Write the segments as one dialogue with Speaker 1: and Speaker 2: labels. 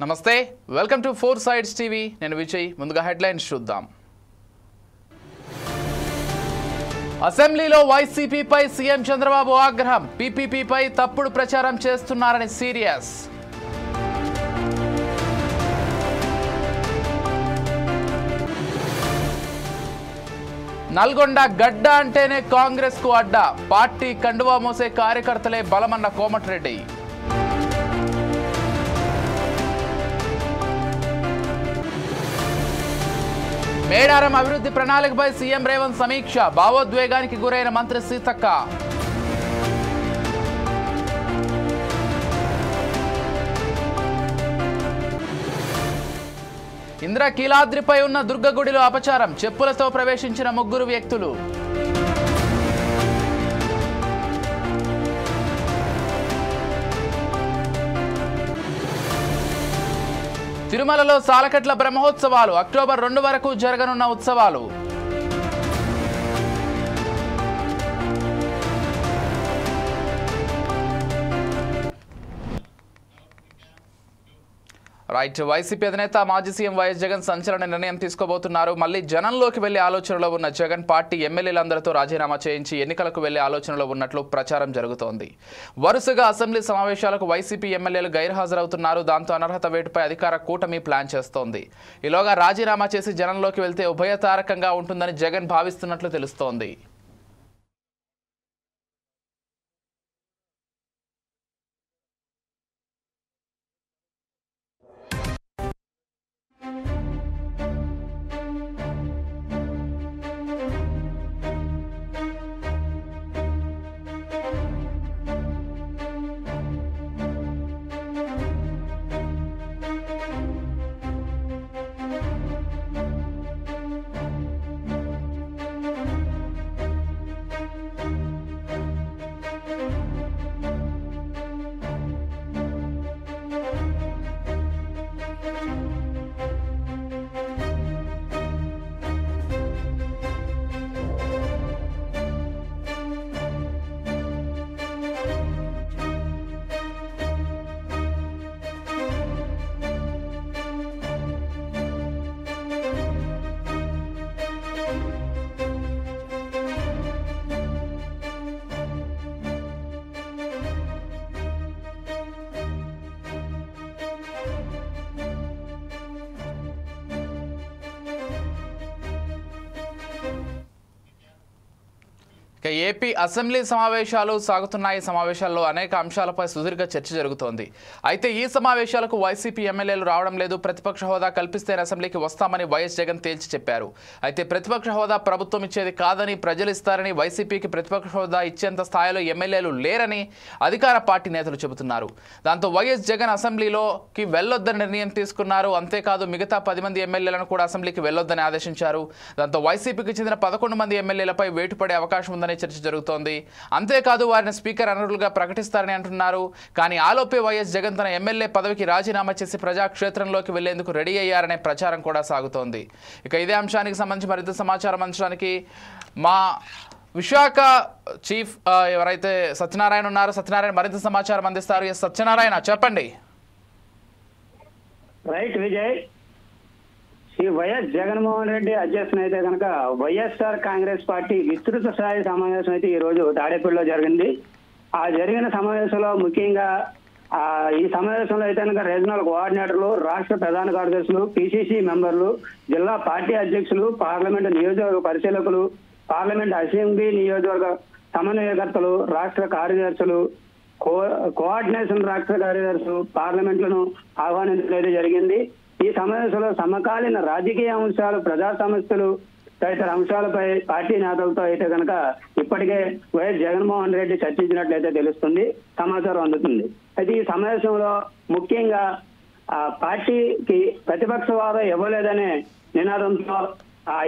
Speaker 1: నమస్తే welcome to four sides TV నేను విజయ్ ముందుగా హెడ్లైన్స్ చూద్దాం అసెంబ్లీలో వైసీపీపై సీఎం చంద్రబాబు ఆగ్రహం పీపీపీపై తప్పుడు ప్రచారం చేస్తున్నారని సీరియస్ నల్గొండ గడ్డ అంటేనే కాంగ్రెస్ కు అడ్డా పార్టీ కండువా మోసే కార్యకర్తలే బలమన్న కోమటిరెడ్డి మేడారం అభివృద్ధి ప్రణాళికపై సీఎం రేవంత్ సమీక్ష భావోద్వేగానికి గురైన మంత్రి సీతక్క ఇంద్రకీలాద్రిపై ఉన్న దుర్గగుడిలో అపచారం చెప్పులతో ప్రవేశించిన ముగ్గురు వ్యక్తులు తిరుమలలో సాలకట్ల బ్రహ్మోత్సవాలు అక్టోబర్ 2 వరకు జరగనున్న ఉత్సవాలు రైట్ వైసీపీ అధినేత మాజీ సీఎం వైఎస్ జగన్ సంచలన నిర్ణయం తీసుకోబోతున్నారు. మళ్ళీ జనంలోకి వెళ్లే ఆలోచనలో ఉన్న జగన్ పార్టీ ఎమ్మెల్యేలందరితో రాజీనామా చేయించి ఎన్నికలకు వెళ్లే ఆలోచనలో ఉన్నట్లు ప్రచారం జరుగుతోంది. వరుసగా అసెంబ్లీ సమావేశాలకు వైసీపీ ఎమ్మెల్యేలు గైర్హాజరవుతున్నారు. దాంతో అనర్హత వేటుపై అధికార కూటమి ప్లాన్ చేస్తోంది. ఈలోగా రాజీనామా చేసి జనంలోకి వెళ్తే ఉభయతారకంగా ఉంటుందని జగన్ భావిస్తున్నట్లు తెలుస్తోంది. ఏపీ అసెంబ్లీ సమావేశాలు సాగుతున్నాయి. సమావేశాల్లో అనేక అంశాలపై సుదీర్ఘ చర్చ జరుగుతోంది. అయితే ఈ సమావేశాలకు వైసీపీ ఎమ్మెల్యేలు రావడం లేదు. ప్రతిపక్ష హోదా కల్పిస్తే అసెంబ్లీకి వస్తామని వైఎస్ జగన్ తేల్చి చెప్పారు. అయితే ప్రతిపక్ష హోదా ప్రభుత్వం ఇచ్చేది కాదని ప్రజలు ఇస్తారని, వైసీపీకి ప్రతిపక్ష హోదా ఇచ్చేంత స్థాయిలో ఎమ్మెల్యేలు లేరని అధికార పార్టీ నేతలు చెబుతున్నారు. దాంతో వైఎస్ జగన్ అసెంబ్లీలోకి వెళ్లొద్దని నిర్ణయం తీసుకున్నారు. అంతేకాదు మిగతా 10 మంది ఎమ్మెల్యేలను కూడా అసెంబ్లీకి వెళ్లొద్దని ఆదేశించారు. దాంతో వైసీపీకి చెందిన 11 మంది ఎమ్మెల్యేలపై వేటు పడే అవకాశం ఉందని చర్చ జరుగుతోంది. అంతేకాదు వారిని స్పీకర్ అనర్హులుగా ప్రకటిస్తారని అంటున్నారు. కానీ ఆలోపే వైఎస్ జగన్ తన ఎమ్మెల్యే పదవికి రాజీనామా చేసి ప్రజాక్షేత్రంలోకి వెళ్లేందుకు రెడీ అయ్యారనే ప్రచారం కూడా సాగుతోంది. ఇక ఇదే అంశానికి సంబంధించి మరింత సమాచారం అందించడానికి మా విశాఖ చీఫ్ ఎవరైతే సత్యనారాయణ ఉన్నారో సత్యనారాయణ మరింత సమాచారం అందిస్తారు. సత్యనారాయణ చెప్పండి.
Speaker 2: రైట్ విజయ్, శ్రీ వైఎస్ జగన్మోహన్ రెడ్డి అధ్యక్షున అయితే కనుక వైఎస్ఆర్ కాంగ్రెస్ పార్టీ విస్తృత స్థాయి సమావేశం అయితే ఈ రోజు తాడేపల్లిలో జరిగింది. ఆ జరిగిన సమావేశంలో ముఖ్యంగా ఈ సమావేశంలో అయితే కనుక రీజనల్ కోఆర్డినేటర్లు, రాష్ట్ర ప్రధాన కార్యదర్శులు, పిసిసి మెంబర్లు, జిల్లా పార్టీ అధ్యక్షులు, పార్లమెంటు నియోజకవర్గ పరిశీలకులు, పార్లమెంట్ అసెంబ్లీ నియోజకవర్గ సమన్వయకర్తలు, రాష్ట్ర కార్యదర్శులు, కోఆర్డినేషన్ రాష్ట్ర కార్యదర్శులు పార్లమెంట్లను ఆహ్వానించడం జరిగింది. ఈ సమావేశంలో సమకాలీన రాజకీయ అంశాలు, ప్రజా సమస్యలు తదితర అంశాలపై పార్టీ నేతలతో అయితే కనుక ఇప్పటికే వైఎస్ జగన్మోహన్ రెడ్డి చర్చించినట్లయితే తెలుస్తుంది, సమాచారం అందుతుంది. అయితే ఈ సమావేశంలో ముఖ్యంగా పార్టీకి ప్రతిపక్ష హోదా ఇవ్వలేదనే నినాదంతో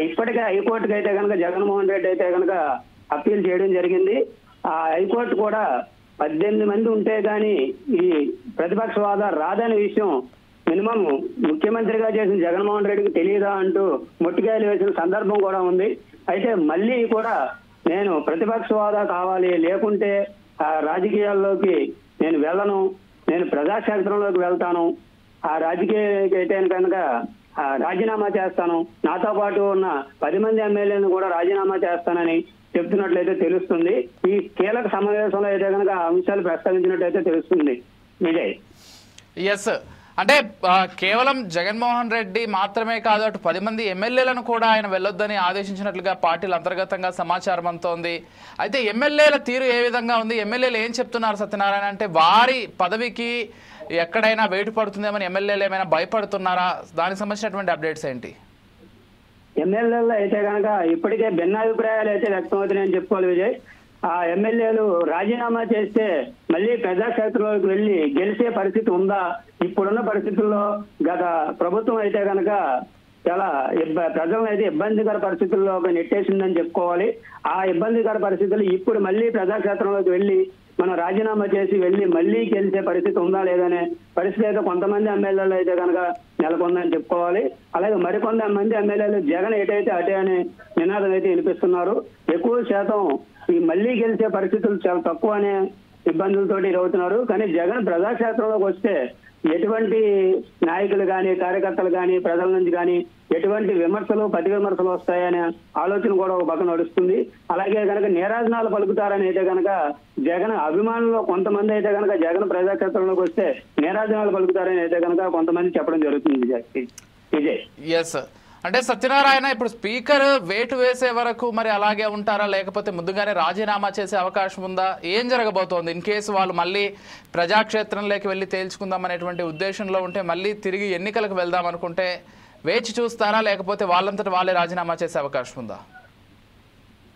Speaker 2: ఇప్పటికే హైకోర్టుకి అయితే కనుక జగన్మోహన్ రెడ్డి అయితే కనుక అప్పీల్ చేయడం జరిగింది. ఆ హైకోర్టు కూడా 18 మంది ఉంటే గాని ఈ ప్రతిపక్ష హోదా రాదనే విషయం మినిమం ముఖ్యమంత్రిగా చేసిన జగన్మోహన్ రెడ్డికి తెలియదా అంటూ మొట్టికాయలు వేసిన సందర్భం కూడా ఉంది. అయితే మళ్ళీ కూడా నేను ప్రతిపక్ష హోదా కావాలి, లేకుంటే రాజకీయాల్లోకి నేను వెళ్ళను, నేను ప్రజాక్షేత్రంలోకి వెళ్తాను, ఆ రాజకీయ అయితే కనుక రాజీనామా చేస్తాను, నాతో పాటు ఉన్న 10 మంది ఎమ్మెల్యేలను కూడా రాజీనామా చేస్తానని చెప్తున్నట్లయితే తెలుస్తుంది. ఈ కీలక సమావేశంలో అయితే కనుక ఆ అంశాలు ప్రస్తావించినట్లయితే తెలుస్తుంది. విజయ్,
Speaker 1: ఎస్, అంటే కేవలం జగన్మోహన్ రెడ్డి మాత్రమే కాదు, అటు 10 మంది ఎమ్మెల్యేలను కూడా ఆయన వెళ్ళొద్దని ఆదేశించినట్లుగా పార్టీలు అంతర్గతంగా సమాచారం అంతోంది. అయితే ఎమ్మెల్యేల తీరు ఏ విధంగా ఉంది, ఎమ్మెల్యేలు ఏం చెప్తున్నారు సత్యనారాయణ? అంటే వారి పదవికి ఎక్కడైనా వేటు పడుతుందేమని ఎమ్మెల్యేలు ఏమైనా భయపడుతున్నారా? దానికి సంబంధించినటువంటి అప్డేట్స్ ఏంటి?
Speaker 2: ఎమ్మెల్యేలు అయితే కనుక ఇప్పటికే భిన్నాభిప్రాయాలు అయితే వ్యక్తమవుతున్నాయని చెప్పుకోవాలి విజయ్. ఆ ఎమ్మెల్యేలు రాజీనామా చేస్తే మళ్ళీ ప్రజాక్షేత్రంలోకి వెళ్లి గెలిచే పరిస్థితి ఉందా? ఇప్పుడున్న పరిస్థితుల్లో గత ప్రభుత్వం అయితే కనుక చాలా ప్రజలను అయితే ఇబ్బందికర పరిస్థితుల్లో నెట్టేసిందని చెప్పుకోవాలి. ఆ ఇబ్బందికర పరిస్థితులు ఇప్పుడు మళ్ళీ ప్రజాక్షేత్రంలోకి వెళ్లి మనం రాజీనామా చేసి వెళ్లి మళ్ళీ గెలిచే పరిస్థితి ఉందా లేదనే పరిస్థితి అయితే కొంతమంది ఎమ్మెల్యేలు అయితే కనుక నెలకొందని చెప్పుకోవాలి. అలాగే మరికొంతమంది ఎమ్మెల్యేలు జగన్ ఎటైతే అటే అనే నినాదం అయితే వినిపిస్తున్నారు. ఎక్కువ శాతం ఈ మళ్ళీ గెలిచే పరిస్థితులు చాలా తక్కువ అనే ఇబ్బందులతోటి ఎదురవుతున్నారు. కానీ జగన్ ప్రజాక్షేత్రంలోకి వస్తే ఎటువంటి నాయకులు కానీ కార్యకర్తలు కానీ ప్రజల నుంచి కానీ ఎటువంటి విమర్శలు ప్రతి విమర్శలు వస్తాయనే ఆలోచన కూడా ఒక పక్కన నడుస్తుంది. అలాగే కనుక నీరాజనాలు పలుకుతారని అయితే కనుక జగన్ అభిమానులు కొంతమంది అయితే కనుక జగన్ ప్రజాక్షేత్రంలోకి వస్తే నీరాజనాలు పలుకుతారని అయితే కనుక కొంతమంది చెప్పడం జరుగుతుంది. విజయ్,
Speaker 1: ఎస్, అంటే సత్యనారాయణ ఇప్పుడు స్పీకర్ వేటు వేసే వరకు మరి అలాగే ఉంటారా, లేకపోతే ముందుగానే రాజీనామా చేసే అవకాశం ఉందా? ఏం జరగబోతోంది? ఇన్ కేసు వాళ్ళు మళ్ళీ ప్రజాక్షేత్రంలోకి వెళ్ళి తేల్చుకుందాం అనేటువంటి ఉద్దేశంలో ఉంటే, మళ్ళీ తిరిగి ఎన్నికలకు వెళ్దాం అనుకుంటే వేచి చూస్తారా, లేకపోతే వాళ్ళంతటా వాళ్ళే రాజీనామా చేసే అవకాశం ఉందా?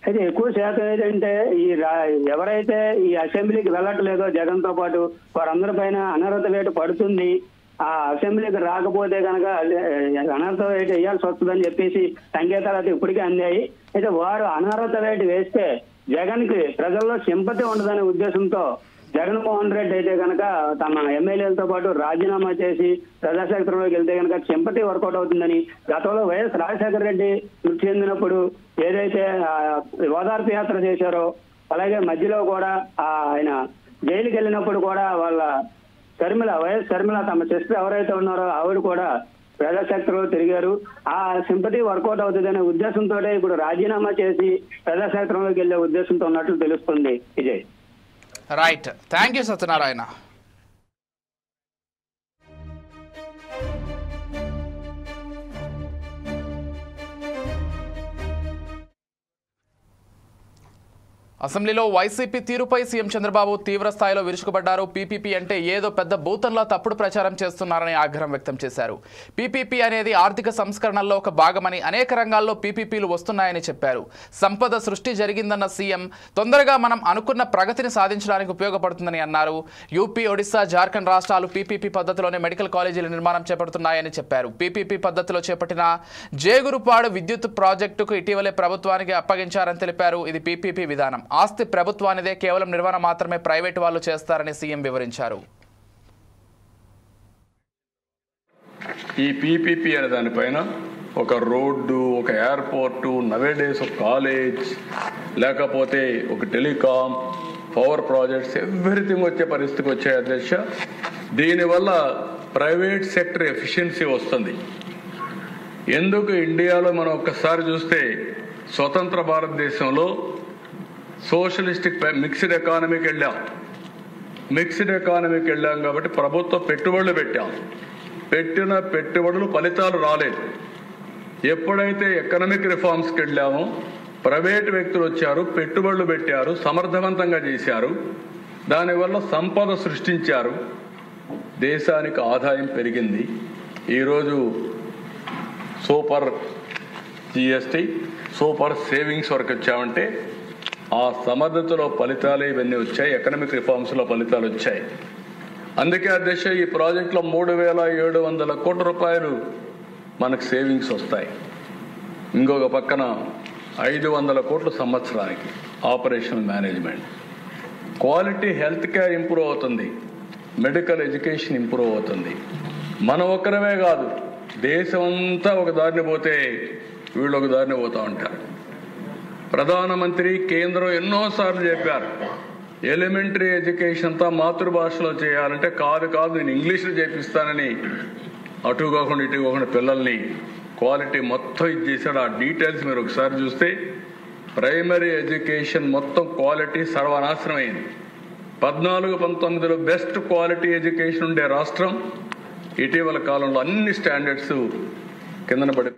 Speaker 2: అయితే ఎక్కువ శాతం ఏంటంటే ఎవరైతే ఈ అసెంబ్లీకి వెళ్ళట్లేదో జగన్ తో పాటు వారందరి పైన అనర్హత వేటు పడుతుంది. ఆ అసెంబ్లీకి రాకపోతే కనుక అనర్హత వేటు వేయాల్సి వస్తుందని చెప్పేసి సంకేతాలు అయితే ఇప్పటికే అందాయి. అయితే వారు అనర్హత వేటు వేస్తే జగన్ కి ప్రజల్లో సింపతి ఉండదనే ఉద్దేశంతో జగన్మోహన్ రెడ్డి అయితే కనుక తమ ఎమ్మెల్యేలతో పాటు రాజీనామా చేసి ప్రజాక్షేత్రంలోకి వెళ్తే కనుక సింపతి వర్కౌట్ అవుతుందని గతంలో వైఎస్ రాజశేఖర రెడ్డి మృతి చెందినప్పుడు ఏదైతే ఓదార్పు యాత్ర చేశారో, అలాగే మధ్యలో కూడా ఆయన జైలుకి వెళ్ళినప్పుడు కూడా వాళ్ళ వైఎస్ షర్మిల తమ సిస్టర్ ఎవరైతే ఉన్నారో ఆవిడ కూడా ప్రజాక్షేత్రంలో తిరిగారు. ఆ సింపతి వర్కౌట్ అవుతుందనే ఉద్దేశంతో ఇప్పుడు రాజీనామా చేసి ప్రజాక్షేత్రంలోకి వెళ్లే ఉద్దేశంతో ఉన్నట్లు తెలుస్తుంది. Vijay,
Speaker 1: right, thank you Satyanarayana. అసెంబ్లీలో వైసీపీ తీరుపై సీఎం చంద్రబాబు తీవ్ర స్థాయిలో విరుచుకుపడ్డారు. పీపీపీ అంటే ఏదో పెద్ద భూతంలా తప్పుడు ప్రచారం చేస్తున్నారని ఆగ్రహం వ్యక్తం చేశారు. పీపీపీ అనేది ఆర్థిక సంస్కరణల్లో ఒక భాగమని, అనేక రంగాల్లో పీపీపీలు వస్తున్నాయని చెప్పారు. సంపద సృష్టి జరిగిందన్న సీఎం తొందరగా మనం అనుకున్న ప్రగతిని సాధించడానికి ఉపయోగపడుతుందని అన్నారు. యూపీ, ఒడిశా, జార్ఖండ్ రాష్ట్రాలు పీపీపీ పద్ధతిలోనే మెడికల్ కాలేజీల నిర్మాణం చేపడుతున్నాయని చెప్పారు. పీపీపీ పద్ధతిలో చేపట్టిన జేగురుపాడు విద్యుత్ ప్రాజెక్టుకు ఇటీవలే ప్రభుత్వానికి అప్పగించారని తెలిపారు. ఇది పీపీపీ విధానం. ఆస్తి ప్రభుత్వానిదే, కేవలం నిర్వహణ మాత్రమే ప్రైవేటు వాళ్ళు చేస్తారని సీఎం వివరించారు.
Speaker 3: ఈ పీపీపీ అనే దానిపైన ఒక రోడ్డు, ఒక ఎయిర్పోర్టు, నవేడేస్ ఒక కాలేజ్, లేకపోతే ఒక టెలికాం, పవర్ ప్రాజెక్ట్స్, ఎవ్రీథింగ్ వచ్చే పరిస్థితికి వచ్చాయి అధ్యక్ష. దీనివల్ల ప్రైవేట్ సెక్టర్ ఎఫిషియన్సీ వస్తుంది. ఎందుకు ఇండియాలో మనం ఒక్కసారి చూస్తే స్వతంత్ర భారతదేశంలో సోషలిస్టిక్ మిక్స్డ్ ఎకానమీకి వెళ్ళాం. మిక్స్డ్ ఎకానమీకి వెళ్ళాం కాబట్టి ప్రభుత్వ పెట్టుబడులు పెట్టాం. పెట్టిన పెట్టుబడులు ఫలితాలు రాలేదు. ఎప్పుడైతే ఎకనామిక్ రిఫార్మ్స్కి వెళ్ళామో ప్రైవేటు వ్యక్తులు వచ్చారు, పెట్టుబడులు పెట్టారు, సమర్థవంతంగా చేశారు. దానివల్ల సంపద సృష్టించారు, దేశానికి ఆదాయం పెరిగింది. ఈరోజు సూపర్ జిఎస్టీ, సూపర్ సేవింగ్స్ వరకు వచ్చామంటే ఆ సమర్థతలో ఫలితాలు ఇవన్నీ వచ్చాయి. ఎకనామిక్ రిఫార్మ్స్లో ఫలితాలు వచ్చాయి. అందుకే అధ్యక్ష ఈ ప్రాజెక్టులో 3,700 కోట్ల రూపాయలు మనకు సేవింగ్స్ వస్తాయి. ఇంకొక పక్కన 500 కోట్ల సంవత్సరానికి operational management. Quality health care improve అవుతుంది, మెడికల్ ఎడ్యుకేషన్ ఇంప్రూవ్ అవుతుంది. మనం ఒక్కరమే కాదు, దేశమంతా ఒక దారిని పోతే వీళ్ళు ఒక దారిని పోతూ ఉంటారు. ప్రధానమంత్రి కేంద్రం ఎన్నోసార్లు చెప్పారు ఎలిమెంటరీ ఎడ్యుకేషన్ అంతా మాతృభాషలో చేయాలంటే కాదు నేను ఇంగ్లీష్లో చేపిస్తానని అటు కాకుండా ఇటు కాకుండా పిల్లల్ని క్వాలిటీ మొత్తం ఇది చేశాడు. ఆ డీటెయిల్స్ మీరు ఒకసారి చూస్తే ప్రైమరీ ఎడ్యుకేషన్ మొత్తం క్వాలిటీ సర్వనాశనం అయింది. 14-19లో బెస్ట్ క్వాలిటీ ఎడ్యుకేషన్ ఉండే రాష్ట్రం ఇటీవల కాలంలో అన్ని స్టాండర్డ్స్ కిందన పడి.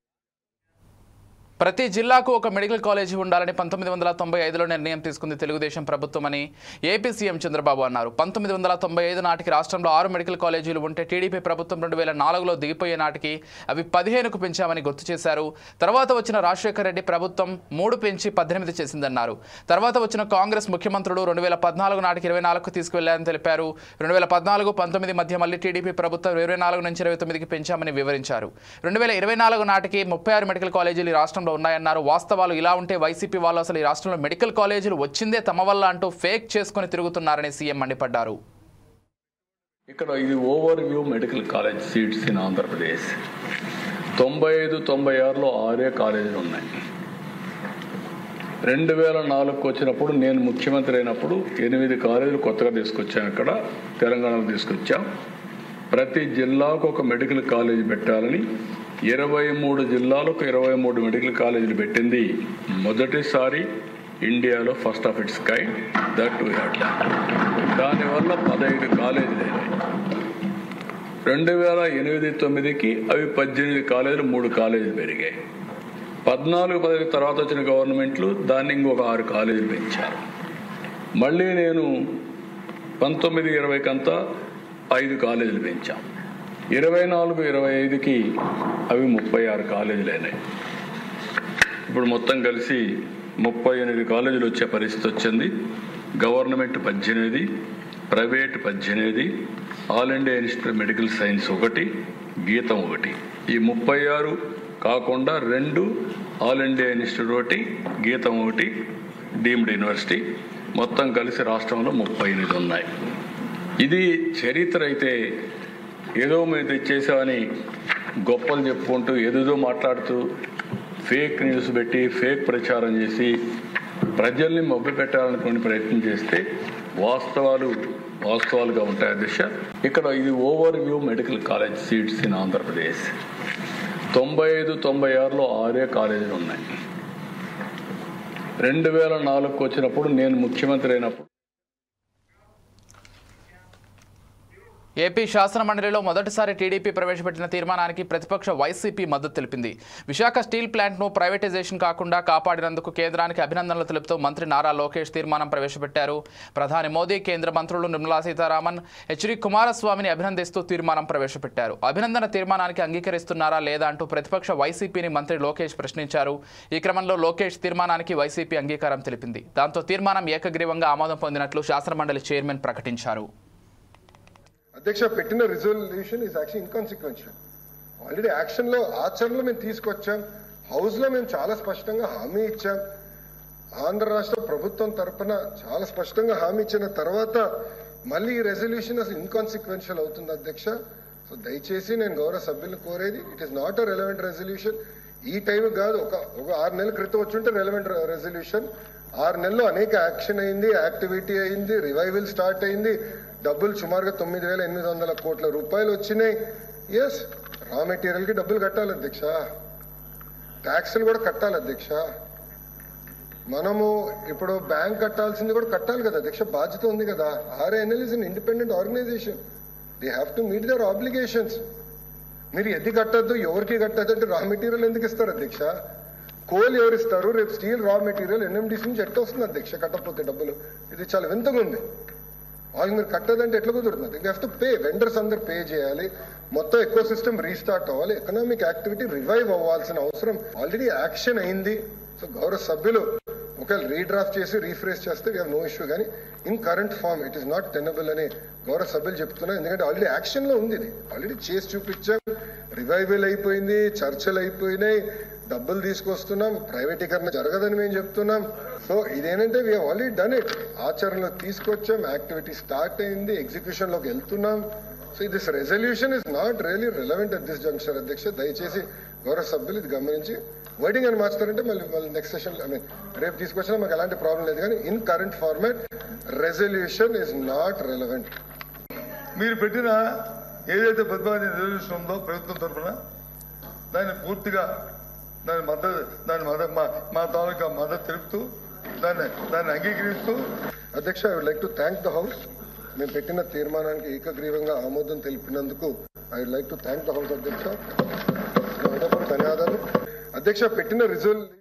Speaker 1: ప్రతి జిల్లాకు ఒక మెడికల్ కాలేజీ ఉండాలని 1995లో నిర్ణయం తీసుకుంది తెలుగుదేశం ప్రభుత్వమని ఏపీ సీఎం చంద్రబాబు అన్నారు. 1995 నాటికి రాష్ట్రంలో 6 మెడికల్ కాలేజీలు ఉంటే టీడీపీ ప్రభుత్వం 2004లో దిగిపోయే నాటికి అవి 15కు పెంచామని గుర్తు చేశారు. తర్వాత వచ్చిన రాజశేఖర రెడ్డి ప్రభుత్వం 3 పెంచి 18 చేసిందన్నారు. తర్వాత వచ్చిన కాంగ్రెస్ ముఖ్యమంత్రులు 2014 నాటికి 24కు తీసుకువెళ్లారని తెలిపారు. 2014-19 మధ్య మళ్లీ టీడీపీ ప్రభుత్వం 24 నుంచి 29కి పెంచామని వివరించారు. 2024 నాటికి 36 మెడికల్ కాలేజీలు రాష్ట్రంలో ఉన్నాయన్నారు. వాస్తవాలు ఇలా ఉంటే వైసీపీ వాళ్ళు అసలు ఈ రాష్ట్రంలో మెడికల్ కాలేజీలు వచ్చిందే తమ వల్ల అంటూ ఫేక్ చేసుకుని తిరుగుతున్నారని సీఎం మండిపడ్డారు.
Speaker 3: ఇక్కడ ఇది overview medical college seats in Andhra Pradesh. 95-96లో 6 కాలేజీలు ఉన్నాయి. 2004కు వచ్చినప్పుడు నేను ముఖ్యమంత్రి అయినప్పుడు 8 కాలేజీలు కొత్తగా తీసుకొచ్చాం. ఇక్కడ తెలంగాణలో తీసుకొచ్చాం. ప్రతి జిల్లాకు ఒక మెడికల్ కాలేజీ పెట్టాలని 23 జిల్లాలకు 23 మెడికల్ కాలేజీలు పెట్టింది మొదటిసారి ఇండియాలో, first of its kind. That we had ల్యాన్. దానివల్ల 15 కాలేజీలు అయినాయి. 2008-9కి అవి 18 కాలేజీలు, 3 కాలేజీలు పెరిగాయి. 14-15 తర్వాత వచ్చిన గవర్నమెంట్లు దాన్ని ఇంకొక 6 కాలేజీలు పెంచారు. మళ్ళీ నేను 19-20కంతా 5 కాలేజీలు పెంచాం. 24-25కి అవి 36 కాలేజీలు అయినాయి. ఇప్పుడు మొత్తం కలిసి 38 కాలేజీలు వచ్చే పరిస్థితి వచ్చింది. Government 18, private 18, all India institute medical science 1, గీతం 1. ఈ 36 కాకుండా 2 ఆల్ ఇండియా ఇన్స్టిట్యూట్ 1, గీతం 1 డీమ్డ్ యూనివర్సిటీ, మొత్తం కలిసి రాష్ట్రంలో 38 ఉన్నాయి. ఇది చరిత్ర. అయితే ఏదో మేము తెచ్చేసామని గొప్పలు చెప్పుకుంటూ ఏదేదో మాట్లాడుతూ ఫేక్ న్యూస్ పెట్టి ఫేక్ ప్రచారం చేసి ప్రజల్ని మభ్యపెట్టాలనుకునే ప్రయత్నం చేస్తే వాస్తవాలుగా ఉంటాయి అధ్యక్ష. ఇక్కడ ఇది overview medical college seats in Andhra Pradesh. 95-96లో 6 కాలేజీలు ఉన్నాయి. 2004కు వచ్చినప్పుడు నేను ముఖ్యమంత్రి అయినప్పుడు
Speaker 1: ఏపీ శాసన మండలిలో మొదటిసారి టీడీపీ ప్రవేశపెట్టిన తీర్మానానికి ప్రతిపక్ష వైసీపీ మద్దతు తెలిపింది. విశాఖ స్టీల్ ప్లాంట్ను ప్రైవేటైజేషన్ కాకుండా కాపాడినందుకు కేంద్రానికి అభినందనలు తెలుపుతూ మంత్రి నారా లోకేష్ తీర్మానం ప్రవేశపెట్టారు. ప్రధాని మోదీ, కేంద్ర మంత్రులు నిర్మలా సీతారామన్, హెచ్డి కుమారస్వామిని అభినందిస్తూ తీర్మానం ప్రవేశపెట్టారు. అభినందన తీర్మానానికి అంగీకరిస్తున్నారా లేదా అంటూ ప్రతిపక్ష వైసీపీని మంత్రి లోకేష్ ప్రశ్నించారు. ఈ క్రమంలో లోకేష్ తీర్మానానికి వైసీపీ అంగీకారం తెలిపింది. దాంతో తీర్మానం ఏకగ్రీవంగా ఆమోదం పొందినట్లు శాసనమండలి చైర్మన్ ప్రకటించారు.
Speaker 4: అధ్యక్ష, పెట్టిన resolution is actually inconsequential. Already యాక్షన్లో ఆచరణలో మేము తీసుకొచ్చాం. హౌస్లో మేము చాలా స్పష్టంగా హామీ ఇచ్చాం. ఆంధ్ర రాష్ట్ర ప్రభుత్వం తరఫున చాలా స్పష్టంగా హామీ ఇచ్చిన తర్వాత మళ్ళీ ఈ రెజల్యూషన్ అసలు ఇన్కాన్సిక్వెన్షియల్ అవుతుంది అధ్యక్ష. సో దయచేసి నేను గౌరవ సభ్యులను కోరేది, it is not a relevant resolution. ఈ టైం కాదు, ఒక 6 నెలల క్రితం వచ్చుంటే రెలవెంట్ రెజల్యూషన్. 6 నెలల్లో అనేక యాక్షన్ అయింది, యాక్టివిటీ అయింది, రివైవల్ స్టార్ట్ అయింది. డబ్బులు సుమారుగా 9,800 కోట్ల రూపాయలు వచ్చినాయి. ఎస్, రా మెటీరియల్కి డబ్బులు కట్టాలి అధ్యక్ష, ట్యాక్స్లు కూడా కట్టాలి అధ్యక్ష. మనము ఇప్పుడు బ్యాంక్ కట్టాల్సింది కూడా కట్టాలి కదా అధ్యక్ష, బాధ్యత ఉంది కదా. RINL is an independent organisation, they have to meet their obligations. మీరు ఎది కట్టద్దు, ఎవరికి కట్టద్దు అంటే రా మెటీరియల్ ఎందుకు ఇస్తారు అధ్యక్ష? కోల్ ఎవరు ఇస్తారు? రేపు స్టీల్ రా మెటీరియల్ NMDC నుంచి ఎట్లా వస్తుంది అధ్యక్ష కట్టకపోతే డబ్బులు? ఇది చాలా వింతగా ఉంది. వాళ్ళు మీరు కట్టదంటే ఎట్లా కుదురుతుంది? You have to pay. Vendors అందరు పే చేయాలి, మొత్తం ఎకో సిస్టమ్ రీస్టార్ట్ అవ్వాలి, ఎకనామిక్ యాక్టివిటీ రివైవ్ అవ్వాల్సిన అవసరం ఆల్రెడీ యాక్షన్ అయింది. సో గౌరవ సభ్యులు ఒకవేళ రీడ్రాఫ్ట్ చేసి రీఫ్రేస్ చేస్తే వీ హ్యావ్ నో ఇష్యూ, కానీ in current form it is not tenable అని గౌరవ సభ్యులు చెప్తున్నారు. ఎందుకంటే ఆల్రెడీ యాక్షన్లో ఉంది, ఇది ఆల్రెడీ చేసి చూపించాం, రివైవల్ అయిపోయింది, చర్చలు అయిపోయినాయి, డబ్బులు తీసుకొస్తున్నాం, ప్రైవేటీకరణ జరగదని మేము చెప్తున్నాం. సో ఇదేంటంటే వీ ఆల్రెడీ డన్ ఇట్, ఆచరణలో తీసుకొచ్చాం, యాక్టివిటీ స్టార్ట్ అయింది, ఎగ్జిక్యూషన్లోకి వెళ్తున్నాం. So this resolution is not really relevant at this junction అధ్యక్ష. దయచేసి గౌరవ సభ్యులు ఇది గమనించి వర్డింగ్ అని మార్చుతారంటే మళ్ళీ నెక్స్ట్ సెషన్ రేపు తీసుకొచ్చినా మాకు ఎలాంటి ప్రాబ్లం లేదు. కానీ in current format resolution is not relevant.
Speaker 5: మీరు పెట్టిన ఏదైతే ప్రతిపాదన రెజల్యూషన్ ఉందో ప్రభుత్వం తరఫున దాన్ని పూర్తిగా మా తాలూకా మద్దతు తెలుపుతూ దాన్ని అంగీకరిస్తూ
Speaker 4: అధ్యక్ష, I would like to thank the house. మేము పెట్టిన తీర్మానానికి ఏకగ్రీవంగా ఆమోదం తెలిపినందుకు I would like to thank the house అధ్యక్ష. ధన్యవాదాలు అధ్యక్ష. పెట్టిన రిజల్యూషన్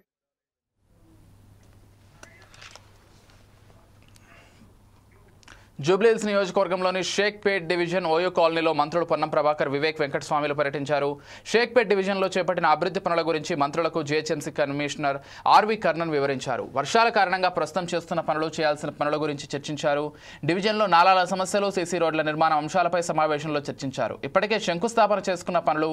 Speaker 1: జూబ్లీహిల్స్ నియోజకవర్గంలోని షేక్పేట్ డివిజన్ ఓయో కాలనీలో మంత్రులు పొన్నం ప్రభాకర్, వివేక్ వెంకటస్వామిలు పర్యటించారు. షేక్పేట్ డివిజన్లో చేపట్టిన అభివృద్ధి పనుల గురించి మంత్రులకు జీహెచ్ఎంసీ కమిషనర్ ఆర్వి కర్ణన్ వివరించారు. వర్షాల కారణంగా ప్రస్తుతం చేస్తున్న పనులు, చేయాల్సిన పనుల గురించి చర్చించారు. డివిజన్లో నాలాల సమస్యలు, సీసీ రోడ్ల నిర్మాణ అంశాలపై సమావేశంలో చర్చించారు. ఇప్పటికే శంకుస్థాపన చేసుకున్న పనులు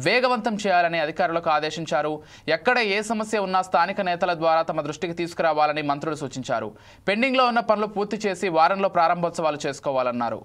Speaker 1: వేగవంతం చేయాలని అధికారులకు ఆదేశించారు. ఎక్కడ ఏ సమస్య ఉన్నా స్థానిక నేతల ద్వారా తమ దృష్టికి తీసుకురావాలని మంత్రులు సూచించారు. పెండింగ్లో ఉన్న పనులు పూర్తి చేసి వారంలో ప్రారంభోత్సవాలు చేసుకోవాలన్నారు.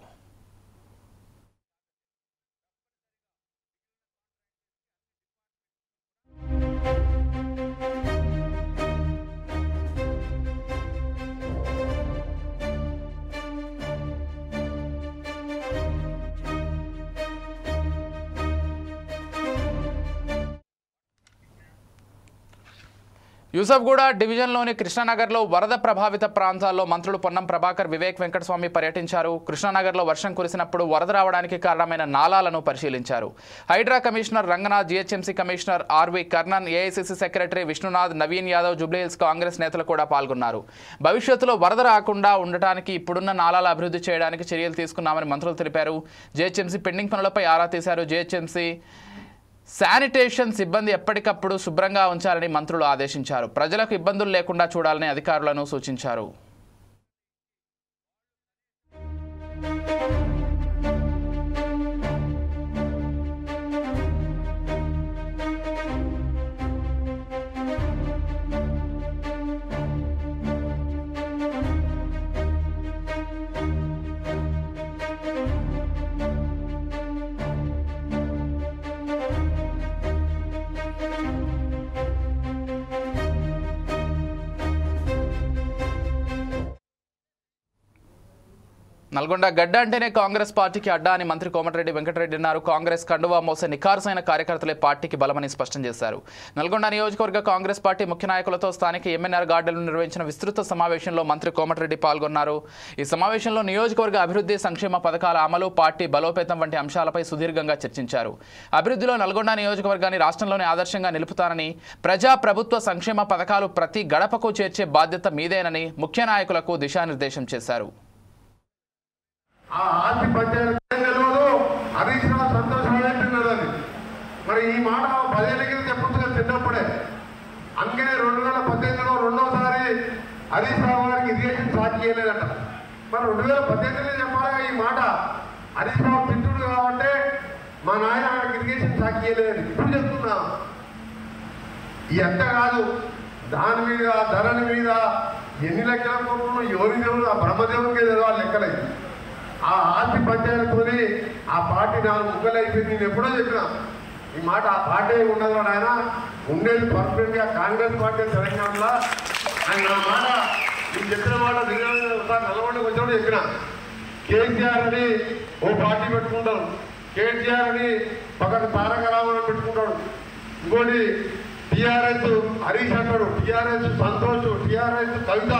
Speaker 1: యూసఫ్గూడ డివిజన్లోని కృష్ణానగర్లో వరద ప్రభావిత ప్రాంతాల్లో మంత్రులు పొన్నం ప్రభాకర్, వివేక్ వెంకటస్వామి పర్యటించారు. కృష్ణానగర్లో వర్షం కురిసినప్పుడు వరద రావడానికి కారణమైన నాలాలను పరిశీలించారు. Hydraa commissioner Ranganath, GHMC commissioner R V Karnan, AICC secretary Vishnunath, Naveen Yadav, Jubilee Hills Congress నేతలు కూడా పాల్గొన్నారు. భవిష్యత్తులో వరద రాకుండా ఉండటానికి ఇప్పుడున్న నాలాల అభివృద్ధి చేయడానికి చర్యలు తీసుకున్నామని మంత్రులు తెలిపారు. జీహెచ్ఎంసీ పెండింగ్ పనులపై ఆరా తీశారు. జీహెచ్ఎంసీ శానిటేషన్ సిబ్బంది ఎప్పటికప్పుడు శుభ్రంగా ఉంచాలని మంత్రులు ఆదేశించారు. ప్రజలకు ఇబ్బందులు లేకుండా చూడాలని అధికారులను సూచించారు. నల్గొండ గడ్డ అంటేనే కాంగ్రెస్ పార్టీకి అడ్డా అని మంత్రి కోమటిరెడ్డి వెంకటరెడ్డి అన్నారు. కాంగ్రెస్ కండువా మోసే నిఖార్సైన కార్యకర్తలే పార్టీకి బలమని స్పష్టం చేశారు. నల్గొండ నియోజకవర్గ కాంగ్రెస్ పార్టీ ముఖ్య నాయకులతో స్థానిక ఎంఎన్ఆర్ గార్డెన్లో నిర్వహించిన విస్తృత సమావేశంలో మంత్రి కోమటిరెడ్డి పాల్గొన్నారు. ఈ సమావేశంలో నియోజకవర్గ అభివృద్ధి, సంక్షేమ పథకాల అమలు, పార్టీ బలోపేతం వంటి అంశాలపై సుదీర్ఘంగా చర్చించారు. అభివృద్ధిలో నల్గొండ నియోజకవర్గాన్ని రాష్ట్రంలోనే ఆదర్శంగా నిలుపుతానని, ప్రజా ప్రభుత్వ సంక్షేమ పథకాలు ప్రతి గడపకు చేర్చే బాధ్యత మీదేనని ముఖ్య నాయకులకు దిశానిర్దేశం చేశారు.
Speaker 5: ఆ ఆస్తి పంచాయతీ తెలియదు, హరీష్ రావు సంతోషమైనట్టున్నదని. మరి ఈ మాట 10 ఏళ్ళ కింద చెప్పుతున్నా చిన్నప్పుడే. అందుకనే 2018లో రెండోసారి హరీష్ రావు గారికి ఇరిగేషన్ స్టార్ట్ చేయలేదట. మరి 2018లో చెప్పాలిగా ఈ మాట. హరీష్ రావు తిట్టుడు కాబట్టి మా నాయన ఆయనకి ఇరిగేషన్ స్టార్ట్ చేయలేదని ఇప్పుడు చెప్తున్నా. ఈ అంత కాదు, దాని మీద, ధరని మీద ఎన్ని లెక్కల కోరుకున్నా ఎవరి దేవుడు, ఆ బ్రహ్మదేవుడికి ఏదో లెక్కలైంది. ఆ ఆస్తి పంచాయతీతోని ఆ పార్టీ 4 ముక్కలు అయిపోయింది. నేను ఎప్పుడో చెప్పిన ఈ మాట. ఆ పార్టీ ఉండదు ఆయన, ఉండేది పర్ఫెక్ట్ గా కాంగ్రెస్ పార్టీ తెలంగాణలో. ఆయన నా మాట నేను చెప్పిన మాట ఒకసారి నల్గొండకు వచ్చినప్పుడు చెప్పిన. కేసీఆర్ అని ఓ పార్టీ పెట్టుకుంటారు, కేసీఆర్ అని పక్కన తారక రామారావు పెట్టుకుంటాడు, ఇంకోటి టీఆర్ఎస్ హరీష్ అంటాడు, టీఆర్ఎస్ సంతోష్, టీఆర్ఎస్ కవిత.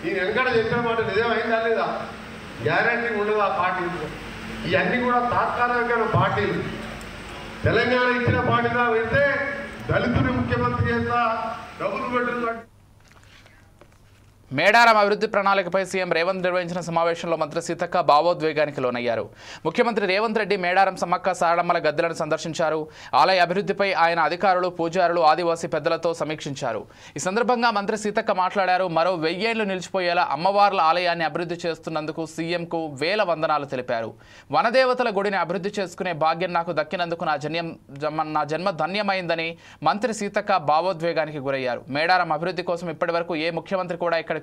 Speaker 5: నేను వెనకడ చెప్పిన మాట నిజమైందా లేదా? గ్యారంటీ ఉండదు ఆ పార్టీలు. ఇవన్నీ కూడా తాత్కాలికమైన పార్టీలు. తెలంగాణ ఇచ్చిన పార్టీగా వెళ్తే దళితుని ముఖ్యమంత్రి చేస్తా, డబ్బులు పెట్టుకుంటా.
Speaker 1: మేడారం అభివృద్ధి ప్రణాళికపై సీఎం రేవంత్ నిర్వహించిన సమావేశంలో మంత్రి సీతక్క భావోద్వేగానికి లోనయ్యారు. ముఖ్యమంత్రి రేవంత్ రెడ్డి మేడారం సమ్మక్క సారమ్మల గద్దెలను సందర్శించారు. ఆలయ అభివృద్ధిపై ఆయన అధికారులు, పూజారులు, ఆదివాసీ పెద్దలతో సమీక్షించారు. ఈ సందర్భంగా మంత్రి సీతక్క మాట్లాడారు. మరో 1000 ఏళ్లు నిలిచిపోయేలా అమ్మవార్ల ఆలయాన్ని అభివృద్ధి చేస్తున్నందుకు సీఎంకు వేల వందనాలు తెలిపారు. వనదేవతల గుడిని అభివృద్ధి చేసుకునే భాగ్యం నాకు దక్కినందుకు నా జన్మ ధన్యమైందని మంత్రి సీతక్క భావోద్వేగానికి గురయ్యారు. మేడారం అభివృద్ధి కోసం ఇప్పటివరకు ఏ ముఖ్యమంత్రి కూడా ఇక్కడికి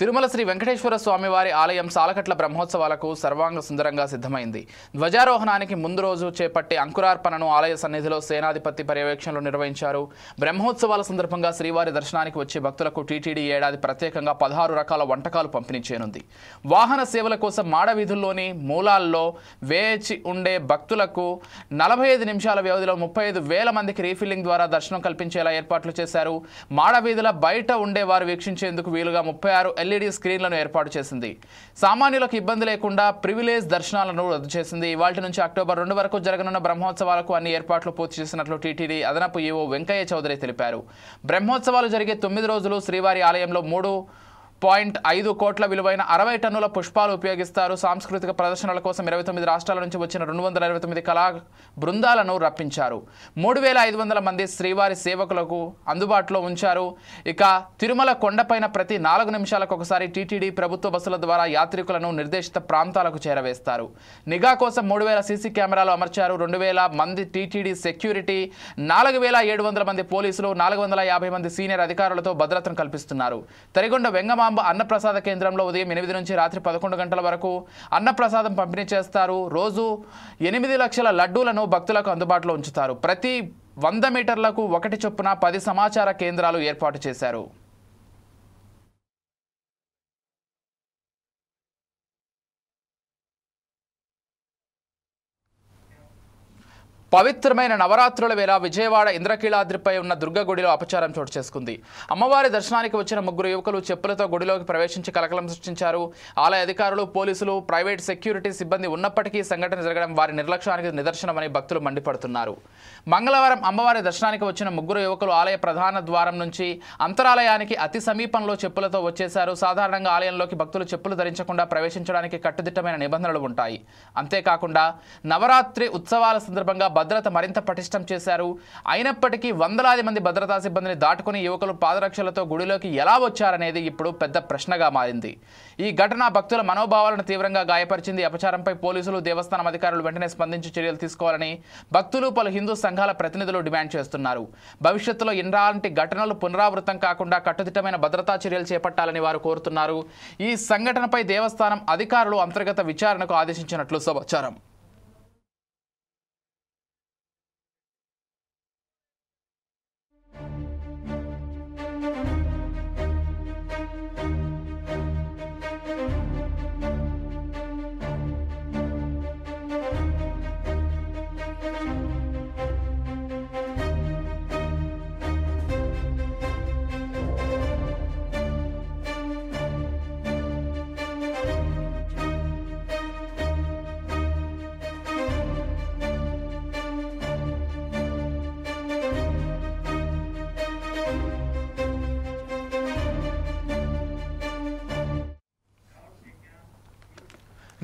Speaker 1: తిరుమల శ్రీ వెంకటేశ్వర స్వామివారి ఆలయం సాలకట్ల బ్రహ్మోత్సవాలకు సర్వాంగ సుందరంగా సిద్ధమైంది. ధ్వజారోహణానికి ముందు రోజు చేపట్టే అంకురార్పణను ఆలయ సన్నిధిలో సేనాధిపతి పర్యవేక్షణలో నిర్వహించారు. బ్రహ్మోత్సవాల సందర్భంగా శ్రీవారి దర్శనానికి వచ్చే భక్తులకు టీటీడీ ఏడాది ప్రత్యేకంగా 16 రకాల వంటకాలు పంపిణీ చేయనుంది. వాహన సేవల కోసం మాడ వీధుల్లోని మూలాల్లో వేచి ఉండే భక్తులకు 45 నిమిషాల వ్యవధిలో 35,000 మందికి రీఫిల్లింగ్ ద్వారా దర్శనం కల్పించేలా ఏర్పాట్లు చేశారు. మాడ వీధుల బయట ఉండేవారు వీక్షించేందుకు వీలుగా 36 LED స్క్రీన్లను ఏర్పాటు చేసింది. సామాన్యులకు ఇబ్బంది లేకుండా ప్రివిలేజ్ దర్శనాలను రద్దు చేసింది. ఇవాల్టి నుంచి అక్టోబర్ 2 వరకు జరగనున్న బ్రహ్మోత్సవాలకు అన్ని ఏర్పాట్లు పూర్తి చేసినట్లు టీటీడీ అదనపు ఈవో వెంకయ్య చౌదరి తెలిపారు. బ్రహ్మోత్సవాలు జరిగే 9 రోజులు శ్రీవారి ఆలయంలో 3.5 కోట్ల విలువైన 60 టన్నుల పుష్పాలు ఉపయోగిస్తారు. సాంస్కృతిక ప్రదర్శనల కోసం 29 రాష్ట్రాల నుంచి వచ్చిన 229 కళా బృందాలను రప్పించారు. 3,500 మంది శ్రీవారి సేవకులకు అందుబాటులో ఉంచారు. ఇక తిరుమల కొండపైన ప్రతి 4 నిమిషాలకు ఒకసారి టీటీడీ ప్రభుత్వ బస్సుల ద్వారా యాత్రికులను నిర్దేశిత ప్రాంతాలకు చేరవేస్తారు. నిఘా కోసం 3,000 సీసీ కెమెరాలు అమర్చారు. 2,000 మంది టీటీడీ సెక్యూరిటీ, 4,700 మంది పోలీసులు, 450 మంది సీనియర్ అధికారులతో భద్రతను కల్పిస్తున్నారు. తరిగొండ వెంగమాంబ అన్నప్రసాద కేంద్రంలో ఉదయం 8 నుంచి రాత్రి 11 గంటల వరకు అన్నప్రసాదం పంపిణీ చేస్తారు. రోజు 8 లక్షల లడ్డూలను భక్తులకు అందుబాటులో ఉంచుతారు. ప్రతి 100 మీటర్లకు 1 చొప్పున 10 సమాచార కేంద్రాలు ఏర్పాటు చేశారు. పవిత్రమైన నవరాత్రుల వేళ విజయవాడ ఇంద్రకీలాద్రిపై ఉన్న దుర్గ గుడిలో అపచారం చోటు చేసుకుంది. అమ్మవారి దర్శనానికి వచ్చిన 3 యువకులు చెప్పులతో గుడిలోకి ప్రవేశించి కలకలం సృష్టించారు. ఆలయ అధికారులు, పోలీసులు, ప్రైవేట్ సెక్యూరిటీ సిబ్బంది ఉన్నప్పటికీ సంఘటన జరగడం వారి నిర్లక్ష్యానికి నిదర్శనమని భక్తులు మండిపడుతున్నారు. మంగళవారం అమ్మవారి దర్శనానికి వచ్చిన 3 యువకులు ఆలయ ప్రధాన ద్వారం నుంచి అంతరాలయానికి అతి సమీపంలో చెప్పులతో వచ్చేశారు. సాధారణంగా ఆలయంలోకి భక్తులు చెప్పులు ధరించకుండా ప్రవేశించడానికి కట్టుదిట్టమైన నిబంధనలు ఉంటాయి. అంతేకాకుండా నవరాత్రి ఉత్సవాల సందర్భంగా భద్రత మరింత పటిష్టం చేశారు. అయినప్పటికీ వందలాది మంది భద్రతా సిబ్బందిని దాటుకుని యువకులు పాదరక్షలతో గుడిలోకి ఎలా వచ్చారనేది ఇప్పుడు పెద్ద ప్రశ్నగా మారింది. ఈ ఘటన భక్తుల మనోభావాలను తీవ్రంగా గాయపరిచింది. అపచారంపై పోలీసులు, దేవస్థానం అధికారులు వెంటనే స్పందించి చర్యలు తీసుకోవాలని భక్తులు, పలు హిందూ సంఘాల ప్రతినిధులు డిమాండ్ చేస్తున్నారు. భవిష్యత్తులో ఇలాంటి ఘటనలు పునరావృతం కాకుండా కట్టుదిట్టమైన భద్రతా చర్యలు చేపట్టాలని వారు కోరుతున్నారు. ఈ సంఘటనపై దేవస్థానం అధికారులు అంతర్గత విచారణకు ఆదేశించినట్లు సమాచారం.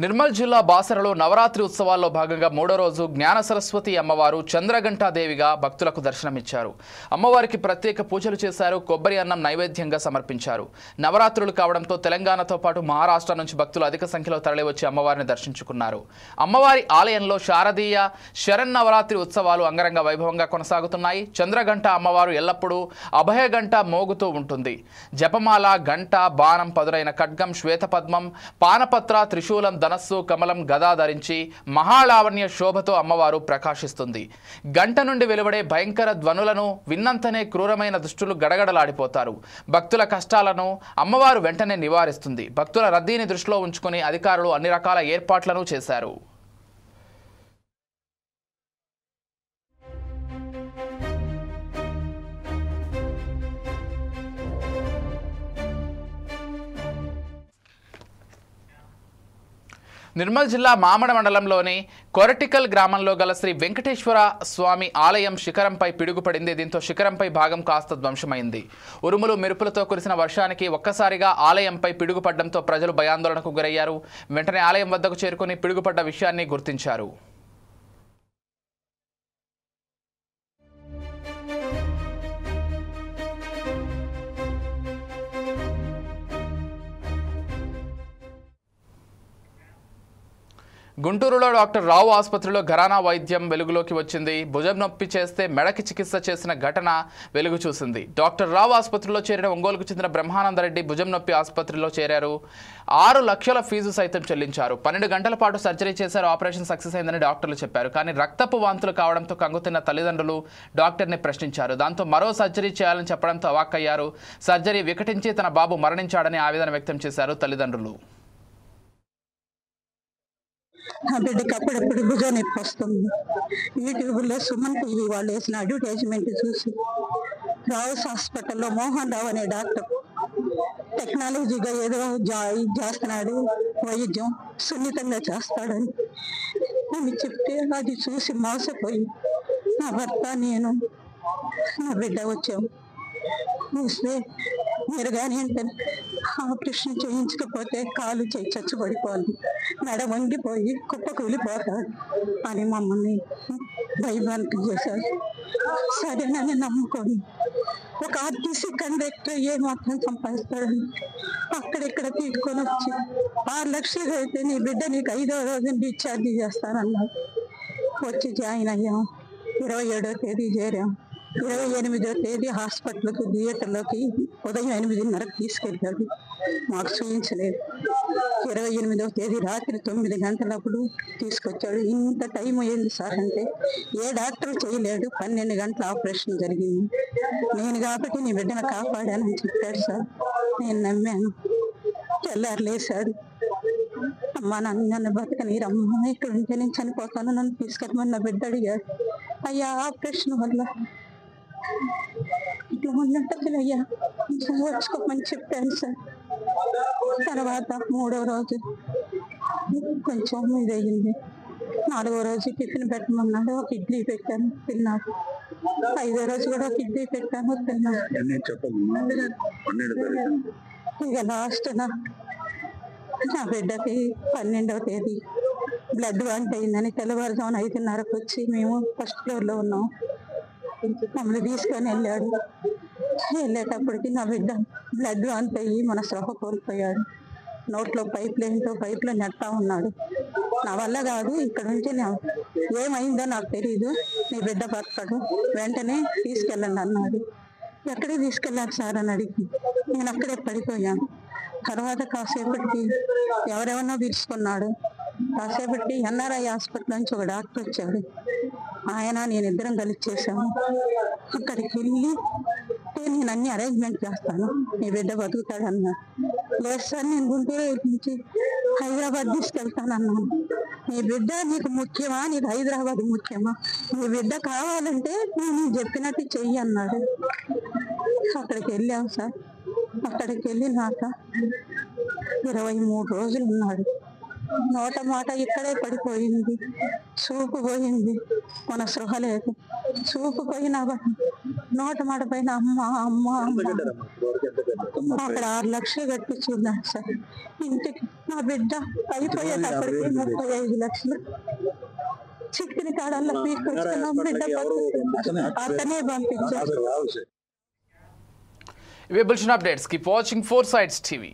Speaker 1: నిర్మల్ జిల్లా బాసరలో నవరాత్రి ఉత్సవాల్లో భాగంగా 3వ రోజు జ్ఞాన సరస్వతి అమ్మవారు చంద్రఘంటాదేవిగా భక్తులకు దర్శనమిచ్చారు. అమ్మవారికి ప్రత్యేక పూజలు చేశారు. కొబ్బరి అన్నం నైవేద్యంగా సమర్పించారు. నవరాత్రులు కావడంతో తెలంగాణతో పాటు మహారాష్ట్ర నుంచి భక్తులు అధిక సంఖ్యలో తరలివచ్చి అమ్మవారిని దర్శించుకున్నారు. అమ్మవారి ఆలయంలో శారదీయ శరన్నవరాత్రి ఉత్సవాలు అంగరంగ వైభవంగా కొనసాగుతున్నాయి. చంద్రఘంట అమ్మవారు ఎల్లప్పుడూ అభయగంట మోగుతూ ఉంటుంది. జపమాల, గంట, బాణం, పదురైన ఖడ్గం, శ్వేతపద్మం, పానపత్ర, త్రిశూలం, ధనస్సు, కమలం, గదా ధరించి మహాలావణ్య శోభతో అమ్మవారు ప్రకాశిస్తుంది. గంట నుండి వెలువడే భయంకర ధ్వనులను విన్నంతనే క్రూరమైన దుష్టులు గడగడలాడిపోతారు. భక్తుల కష్టాలను అమ్మవారు వెంటనే నివారిస్తుంది. భక్తుల రద్దీని దృష్టిలో ఉంచుకుని అధికారులు అన్ని రకాల ఏర్పాట్లను చేశారు. నిర్మల్ జిల్లా మామడ మండలంలోని కొరటికల్ గ్రామంలో గల శ్రీ వెంకటేశ్వర స్వామి ఆలయం శిఖరంపై పిడుగుపడింది. దీంతో శిఖరంపై భాగం కాస్త ధ్వంసమైంది. ఉరుములు, మెరుపులతో కురిసిన వర్షానికి ఒక్కసారిగా ఆలయంపై పిడుగుపడడంతో ప్రజలు భయాందోళనకు గురయ్యారు. వెంటనే ఆలయం వద్దకు చేరుకుని పిడుగుపడ్డ విషయాన్ని గుర్తించారు. గుంటూరులో డాక్టర్ రావు ఆసుపత్రిలో ఘరానా వైద్యం వెలుగులోకి వచ్చింది. భుజం నొప్పి చేస్తే మెడకి చికిత్స చేసిన ఘటన వెలుగు చూసింది. డాక్టర్ రావు ఆసుపత్రిలో చేరిన ఒంగోలుకు చెందిన బ్రహ్మానందరెడ్డి భుజం నొప్పి ఆసుపత్రిలో చేరారు. 6 లక్షల ఫీజు సైతం చెల్లించారు. 12 గంటల పాటు సర్జరీ చేశారు. ఆపరేషన్ సక్సెస్ అయిందని డాక్టర్లు చెప్పారు. కానీ రక్తపు వాంతులు కావడంతో కంగుతిన్న తల్లిదండ్రులు డాక్టర్ని ప్రశ్నించారు. దాంతో మరో సర్జరీ చేయాలని చెప్పడంతో అవాక్కయ్యారు. సర్జరీ వికటించి తన బాబు మరణించాడని ఆవేదన వ్యక్తం చేశారు తల్లిదండ్రులు.
Speaker 6: నా బిడ్డకి అప్పుడప్పుడు భుజం నొప్పి వస్తుంది. యూట్యూబ్లో సుమన్ టీవీ వాళ్ళు వేసిన అడ్వర్టైజ్మెంట్ చూసి రావుస్ హాస్పిటల్లో మోహన్ రావు అనే డాక్టర్ టెక్నాలజీగా ఏదో చేస్తున్నాడు, వైద్యం సున్నితంగా చేస్తాడని అని చెప్తే అది చూసి మోసపోయి నా భర్త నేను నా బిడ్డ వచ్చాము. చూస్తే మీరు కానీ ఆపరేషన్ చేయించకపోతే కాలు చేయి చచ్చుపడిపోవాలి, మెడ వంగిపోయి కుప్ప కూలిపోతాడు అని మమ్మల్ని భయభ్రాంతి చేశారు. సరేనని నమ్ముకొని ఒక ఆర్టీసీ కండక్టర్ మాత్రం సంపాదిస్తాడని అక్కడిక్కడ తీసుకొని వచ్చి 6 లక్షలు అయితే నీ బిడ్డ నీకు 5వ రోజు డిశ్చార్జ్ చేస్తానన్నారు. వచ్చి జాయిన్ అయ్యాం. 27వ తేదీ చేరాం. 28వ తేదీ హాస్పిటల్కి థియేటర్లోకి ఉదయం 8:30కి తీసుకెళ్ళాడు. మాకు చూపించలేదు. 28వ తేదీ రాత్రి 9 గంటలప్పుడు తీసుకొచ్చాడు. ఇంత టైం అయ్యింది సార్ అంటే ఏ డాక్టర్ చేయలేడు. 12 గంటల ఆపరేషన్ జరిగింది. నేను కాబట్టి నీ బిడ్డను కాపాడానని చెప్పాడు సార్. నేను నమ్మాను. తెల్లారులేశాడు. అమ్మా నన్ను బతకనీరమ్మా, ఇక్కడ ఉంటే నేను చనిపోతాను, నన్ను తీసుకెళ్ళమని నా బిడ్డ అడిగాడు. అయ్యా ఆపరేషన్ వల్ల ఇట్లా ఉన్నట్టు అయ్యా వచ్చుకోమని చెప్పాను సార్. తర్వాత 3వ రోజు కొంచెం ఇదయ్యింది. 4వ రోజు టిఫిన్ పెట్టమన్నాడు. ఒక ఇడ్లీ పెట్టాను, తిన్నాడు. 5వ రోజు కూడా ఒక ఇడ్లీ పెట్టాను, తిన్నాడు. ఇక లాస్ట్ నా బిడ్డకి 12వ తేదీ బ్లడ్ వాంట్ అయిందని తెల్లవారుజామున 5:30కి వచ్చి మేము ఫస్ట్ ఫ్లోర్లో ఉన్నాం. మమ్మల్ని తీసుకొని వెళ్ళాడు. వెళ్ళేటప్పటికి నా బిడ్డ బ్లడ్ వాంట్ అయ్యి మన స్పృహ కోల్పోయాడు. నోట్లో పైప్లో నెట్టా ఉన్నాడు. నా వల్ల కాదు, ఇక్కడ నుంచి ఏమైందో నాకు తెలీదు, నీ బిడ్డ బతకడు, వెంటనే తీసుకెళ్ళండి అన్నాడు. ఎక్కడికి తీసుకెళ్ళారు సార్ అని అడిగి నేను అక్కడే పడిపోయాను. తర్వాత కాసేపటికి ఎవరెవరినో పిలుచుకున్నాడు. కాసేపటికి ఎన్ఆర్ఐ హాస్పిటల్ నుంచి ఒక డాక్టర్ వచ్చాడు. ఆయన నేను ఇద్దరం కలిసి చేశాము. అక్కడికి వెళ్ళి నేను అన్ని అరేంజ్మెంట్ చేస్తాను, నీ బిడ్డ బతుకుతాడు అన్నాడు. లేదు సార్ నేను గుంటూరు నుంచి హైదరాబాద్ తీసుకెళ్తానన్నాను. నీ బిడ్డ నీకు ముఖ్యమా, నీకు హైదరాబాద్ ముఖ్యమా? నీ బిడ్డ కావాలంటే నేను చెప్పినట్టు చెయ్యి అన్నాడు. అక్కడికి వెళ్ళాము సార్. అక్కడికి వెళ్ళినాక 23 రోజులు ఉన్నాడు. నోట మాట ఇక్కడే పడిపోయింది. చూపు పోయింది, మన సృహ లేదు. చూపు పోయినా నోట మాట పైన అమ్మ అమ్మ అమ్మ. అక్కడ 6 లక్షలు కట్టించున్నాడు సార్. ఇంటికి నా బిడ్డ అయిపోయేటప్పటికి 35 లక్షలు చిక్కిన కాడల్లో తీసుకొచ్చుకున్నాం. బిడ్డ అతనే పంపించారు.
Speaker 1: ఇవే bulletin updates. Keep watching 4 Sides TV.